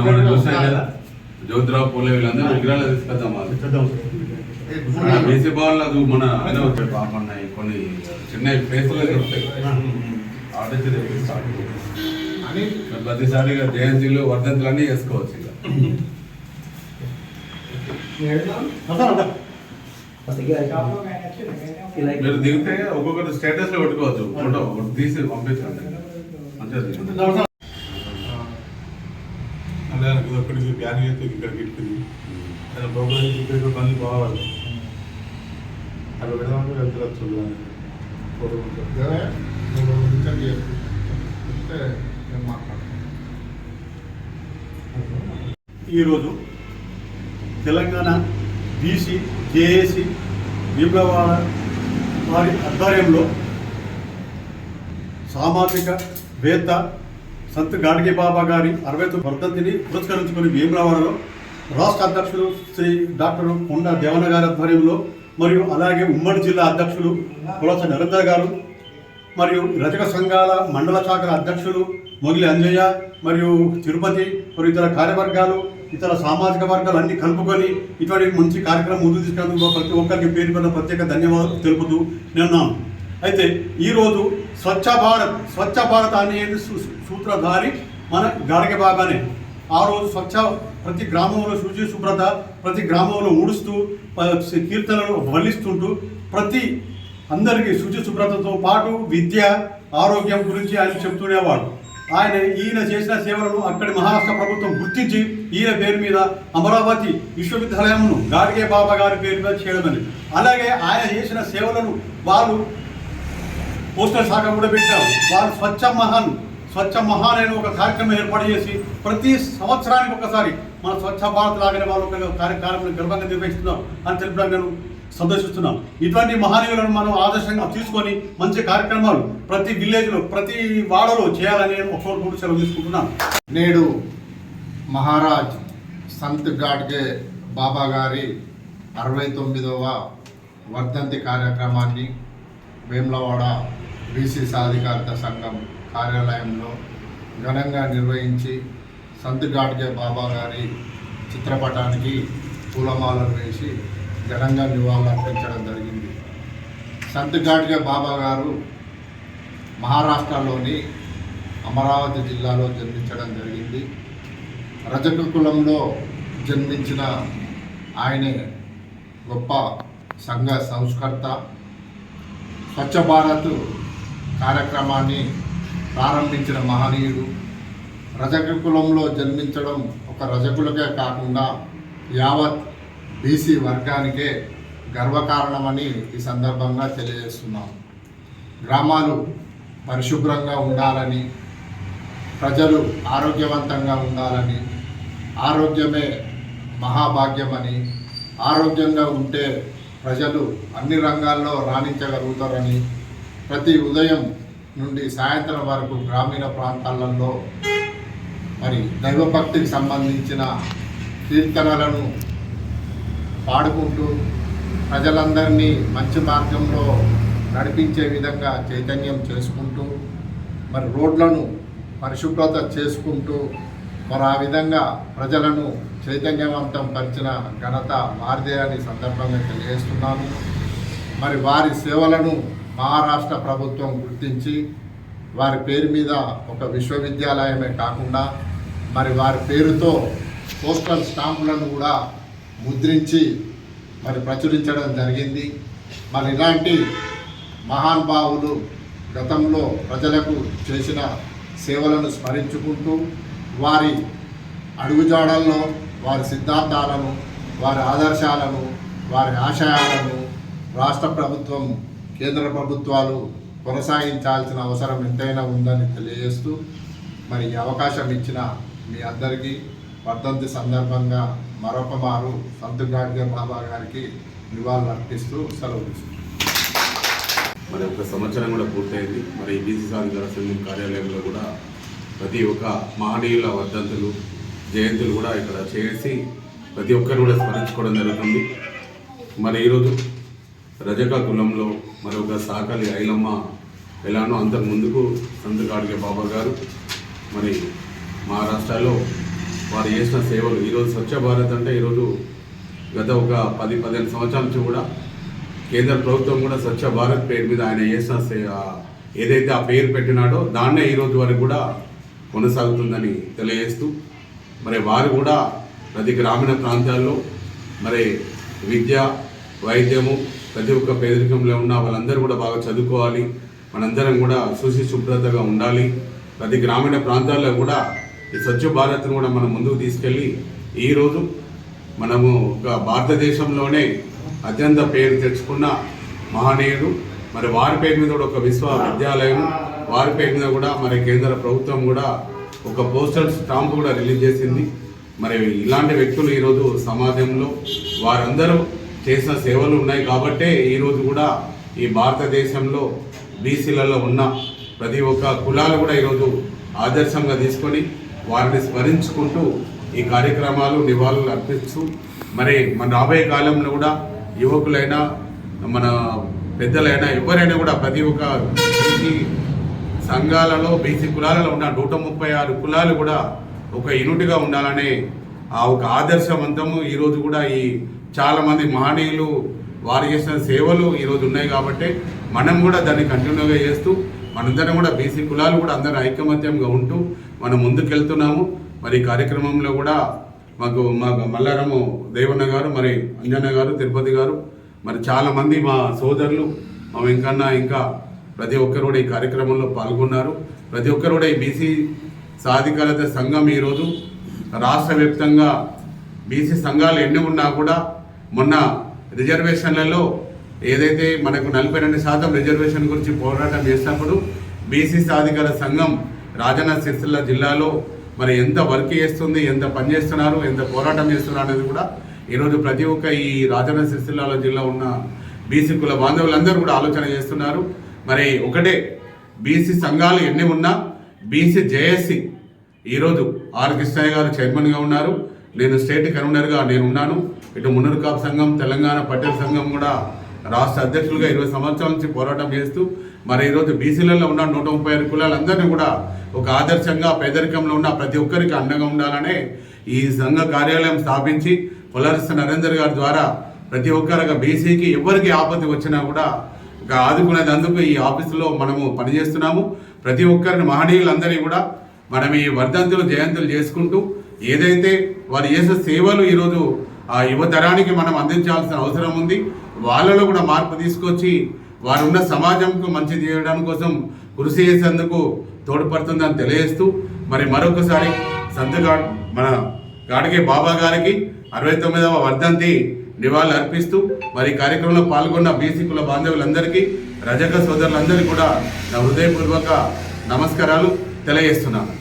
మనం చూసాం కదా జ్యోతిరావు పూలే వీళ్ళందరూ విగ్రహాలు తీసుకొద్దాం. బీసీ భవన్లో మన బాగున్నాయి, కొన్ని చిన్న ప్లేసులు దొరుకుతాయి ఆర్డర్ తెప్పిస్తాను అని ప్రతిసారి జయంతిలు వర్ధంతులు అన్నీ చేసుకోవచ్చు. మీరు దిగితే ఒక్కొక్కటి స్టేటస్ లో పెట్టుకోవచ్చు, ఫోటో తీసి పంపించండి. ఒకటి బ్యాన్ చేస్తే ఇక్కడ గిట్టుకుంది ప్రోగ్రామ్ ఇక్కడ మంది బాగాలి అక్కడ పెడదామంటే వెళ్తారు ఫోటో ఈరోజు తెలంగాణ బీసీ జేఏసీ భీమవాడ వారి ఆధ్వర్యంలో సామాజిక వేత్త సంత్ గాడ్గే బాబా గారి 60వ వర్ధంతిని పురస్కరించుకుని భీమవాడలో రాష్ట్ర అధ్యక్షులు శ్రీ డాక్టర్ కొండ దేవన్న గారి ఆధ్వర్యంలో మరియు అలాగే ఉమ్మడి జిల్లా అధ్యక్షులు కులస నరేంద్ర గారు మరియు రజక సంఘాల మండల శాఖల అధ్యక్షులు మొగిలి అంజయ్య మరియు తిరుపతి మరియు ఇతర కార్యవర్గాలు ఇతర సామాజిక వర్గాలు అన్ని కలుపుకొని ఇటువంటి మంచి కార్యక్రమం ముందుకు తీసుకెళ్తున్న ప్రతి ఒక్కరికి పేరు పైన ప్రత్యేక ధన్యవాదాలు తెలుపుతూ నేను. అయితే ఈరోజు స్వచ్ఛ భారత్ అనేది సూత్రధారి మన గాడ్గే బాబానే. ఆ రోజు ప్రతి గ్రామంలో శుచి శుభ్రత, ప్రతి గ్రామంలో ఊడుస్తూ కీర్తనలు వల్లిస్తుంటూ ప్రతి అందరికీ శుచి శుభ్రతతో పాటు విద్య ఆరోగ్యం గురించి ఆయన చెప్తుండేవాడు. ఈయన చేసిన సేవలను అక్కడి మహారాష్ట్ర ప్రభుత్వం గుర్తించి ఈయన పేరు మీద అమరావతి విశ్వవిద్యాలయంను గాడ్గే బాబా గారి పేరు మీద చేయడమని, అలాగే ఆయన చేసిన సేవలను వాళ్ళు పోస్టల్ శాఖ కూడా పెట్టారు. వాళ్ళు స్వచ్ఛ మహాన్ అనే ఒక కార్యక్రమం ఏర్పాటు చేసి ప్రతి సంవత్సరానికి ఒకసారి మన స్వచ్ఛ భారత్ లాగానే వాళ్ళు ఒక కార్యక్రమం గర్వంగా నిర్వహిస్తున్నారు అని తెలుపడానికి నేను సందర్శిస్తున్నాం. ఇటువంటి మహనీయులను మనం ఆదర్శంగా తీసుకొని మంచి కార్యక్రమాలు ప్రతి విలేజ్లో ప్రతి వాడలో చేయాలని నేను ఒకరు సెలవు తీసుకుంటున్నాను. నేడు మహారాజ్ సంత్ గాడ్గే బాబా గారి 69వ వర్ధంతి కార్యక్రమాన్ని వేములవాడ బీసీ సాధికారత సంఘం కార్యాలయంలో ఘనంగా నిర్వహించి సంత్ గాడ్గే బాబా గారి చిత్రపటానికి పూలమాలలు వేసి ఘనంగా నివాళులు అర్పించడం జరిగింది. సంత్ గాడ్గే బాబా గారు మహారాష్ట్రలోని అమరావతి జిల్లాలో జన్మించడం జరిగింది. రజక కులంలో జన్మించిన ఆయనే గొప్ప సంఘ సంస్కర్త. స్వచ్ఛ భారత్ కార్యక్రమాన్ని ప్రారంభించిన మహనీయుడు. రజక కులంలో జన్మించడం ఒక రజకులకే కాకుండా యావత్ బీసీ వర్గానికే గర్వకారణమని ఈ సందర్భంగా తెలియజేస్తున్నాం. గ్రామాలు పరిశుభ్రంగా ఉండాలని, ప్రజలు ఆరోగ్యవంతంగా ఉండాలని, ఆరోగ్యమే మహాభాగ్యమని, ఆరోగ్యంగా ఉంటే ప్రజలు అన్ని రంగాల్లో రాణించగలుగుతారని ప్రతి ఉదయం నుండి సాయంత్రం వరకు గ్రామీణ ప్రాంతాలలో మరి దైవభక్తికి సంబంధించిన కీర్తనలను పాడుకుంటూ ప్రజలందరినీ మంచి మార్గంలో నడిపించే విధంగా చైతన్యం చేసుకుంటూ మరి రోడ్లను పరిశుభ్రత చేసుకుంటూ మరి ఆ విధంగా ప్రజలను చైతన్యవంతం పరిచిన ఘనత వారిదే అని సందర్భంగా తెలియజేస్తున్నాను. మరి వారి సేవలను మహారాష్ట్ర ప్రభుత్వం గుర్తించి వారి పేరు మీద ఒక విశ్వవిద్యాలయమే కాకుండా మరి వారి పేరుతో పోస్టల్ స్టాంపులను కూడా ముద్రించి మరి ప్రచురించడం జరిగింది. మరి ఇలాంటి మహానుభావులు గతంలో ప్రజలకు చేసిన సేవలను స్మరించుకుంటూ వారి అడుగుజాడల్లో వారి సిద్ధాంతాలను, వారి ఆదర్శాలను, వారి ఆశయాలను రాష్ట్ర ప్రభుత్వం, కేంద్ర ప్రభుత్వాలు కొనసాగించాల్సిన అవసరం ఎంతైనా ఉందని తెలియజేస్తూ మరి ఈ అవకాశం ఇచ్చిన మీ అందరికీ వర్ధంతి సందర్భంగా మరొక మారు సంత్ గాడ్గే బాబా గారికి నివాళులు అర్పిస్తూ సెలవు తీసుకుంటాం. మరి ఒక సంవత్సరం కూడా పూర్తయింది. మరి బీసీ సాధికార సంఘం కార్యాలయంలో కూడా ప్రతి ఒక్క మహనీయుల వర్ధంతులు జయంతులు కూడా ఇక్కడ చేసి ప్రతి ఒక్కరు కూడా స్మరించుకోవడం జరుగుతుంది. మరి ఈరోజు రజక కులంలో మరొక సాకలి ఐలమ్మ ఎలానో అంతకు ముందుకు సంత్ గాడ్గే బాబా గారు మరి మహారాష్ట్రలో వారు చేసిన సేవలు ఈరోజు స్వచ్ఛ భారత్ అంటే ఈరోజు గత ఒక 10-15 సంవత్సరాల నుంచి కూడా కేంద్ర ప్రభుత్వం కూడా స్వచ్ఛ భారత్ పేరు మీద ఆయన చేసిన ఏదైతే ఆ పేరు పెట్టినాడో దాన్నే ఈరోజు వరకు కూడా కొనసాగుతుందని తెలియజేస్తూ మరి వారు కూడా ప్రతి గ్రామీణ ప్రాంతాల్లో మరి విద్య వైద్యము ప్రతి ఒక్క పేదరికంలో ఉన్న వాళ్ళందరూ కూడా బాగా చదువుకోవాలి, మనందరం కూడా శుచి శుభ్రతగా ఉండాలి. ప్రతి గ్రామీణ ప్రాంతాల్లో కూడా ఈ స్వచ్ఛ భారత్ను కూడా మనం ముందుకు తీసుకెళ్ళి ఈరోజు మనము ఒక భారతదేశంలోనే అత్యంత పేరు తెచ్చుకున్న మహనీయుడు మరి వారి పేరు మీద కూడా ఒక విశ్వవిద్యాలయం, వారి పేరు మీద కూడా మరి కేంద్ర ప్రభుత్వం కూడా ఒక పోస్టల్ స్టాంప్ కూడా రిలీజ్ చేసింది. మరి ఇలాంటి వ్యక్తులు ఈరోజు సమాజంలో వారందరూ చేసిన సేవలు ఉన్నాయి కాబట్టే ఈరోజు కూడా ఈ భారతదేశంలో బీసీలలో ఉన్న ప్రతి ఒక్క కులాలు కూడా ఈరోజు ఆదర్శంగా తీసుకొని వారిని స్మరించుకుంటూ ఈ కార్యక్రమాలు నివాళులు అర్పిస్తూ మరి మన రాబోయే కాలంలో కూడా యువకులైనా మన పెద్దలైనా ఎవరైనా కూడా ప్రతి ఒక్క బీసీ సంఘాలలో బీసీ కులాలలో ఉన్న 136 కులాలు కూడా ఒక యూనిట్గా ఉండాలనే ఆ ఒక ఆదర్శవంతము ఈరోజు కూడా ఈ చాలామంది మహనీయులు వారు చేసిన సేవలు ఈరోజు ఉన్నాయి కాబట్టి మనం కూడా దాన్ని కంటిన్యూగా చేస్తూ మనందరం కూడా బీసీ కులాలు కూడా అందరూ ఐకమత్యంగా ఉంటూ మనం ముందుకెళ్తున్నాము. మరి ఈ కార్యక్రమంలో కూడా మా మల్లారము దేవన్న గారు, మరి అంజన్న గారు, తిరుపతి గారు, మరి చాలామంది మా సోదరులు, మా వెంకన్న, ఇంకా ప్రతి ఒక్కరు కూడా ఈ కార్యక్రమంలో పాల్గొన్నారు. ప్రతి ఒక్కరు కూడా ఈ బీసీ సాధికారత సంఘం ఈరోజు రాష్ట్ర వ్యాప్తంగా బీసీ సంఘాలు ఎన్ని ఉన్నా కూడా మొన్న రిజర్వేషన్లలో ఏదైతే మనకు 42% రిజర్వేషన్ గురించి పోరాటం చేసినప్పుడు బీసీ సాధికార సంఘం రాజన్న సిరిసిల్ల జిల్లాలో మరి ఎంత వర్క్ చేస్తుంది, ఎంత పని చేస్తున్నారు, ఎంత పోరాటం చేస్తున్నారు అనేది కూడా ఈరోజు ప్రతి ఒక్క ఈ రాజన్న సిరిసిల్ల జిల్లా ఉన్న బీసీ కుల బాంధవులందరూ కూడా ఆలోచన చేస్తున్నారు. మరి ఒకటే బీసీ సంఘాలు ఎన్ని ఉన్నా బీసీ జేఏసీ ఈరోజు ఆర్ కృష్ణయ్య గారు చైర్మన్గా ఉన్నారు, నేను స్టేట్ కన్వీనర్గా నేను ఉన్నాను. ఇటు మున్నూరు కాపు సంఘం, తెలంగాణ పటేల్ సంఘం కూడా రాష్ట్ర అధ్యక్షులుగా 20 సంవత్సరాల నుంచి పోరాటం చేస్తూ మరి ఈరోజు బీసీలలో ఉన్న 136 కులాలందరినీ కూడా ఒక ఆదర్శంగా పేదరికంలో ఉన్న ప్రతి ఒక్కరికి అండగా ఉండాలనే ఈ సంఘ కార్యాలయం స్థాపించి పొలరిస్త నరేందర్ గారి ద్వారా ప్రతి ఒక్కరికి బీసీకి ఎవరికి ఆపత్తి వచ్చినా కూడా ఒక ఆదుకునేందుకు ఈ ఆఫీసులో మనము పనిచేస్తున్నాము. ప్రతి ఒక్కరిని మహనీయులందరినీ కూడా మనం ఈ వర్ధంతులు జయంతులు చేసుకుంటూ ఏదైతే వారు చేసే సేవలు ఈరోజు ఆ యువతరానికి మనం అందించాల్సిన అవసరం ఉంది. వాళ్ళలో కూడా మార్పు తీసుకొచ్చి వారు ఉన్న సమాజంకు మంచి చేయడం కోసం కృషి చేసేందుకు తోడ్పడుతుందని తెలియజేస్తూ మరి మరొకసారి మన గాడిగే బాబా గారికి 69వ వర్ధంతి నివాళులు అర్పిస్తూ మరి కార్యక్రమంలో పాల్గొన్న బీసీ కుల బాంధవులందరికీ, రజక సోదరులందరికీ కూడా నా హృదయపూర్వక నమస్కారాలు తెలియజేస్తున్నాను.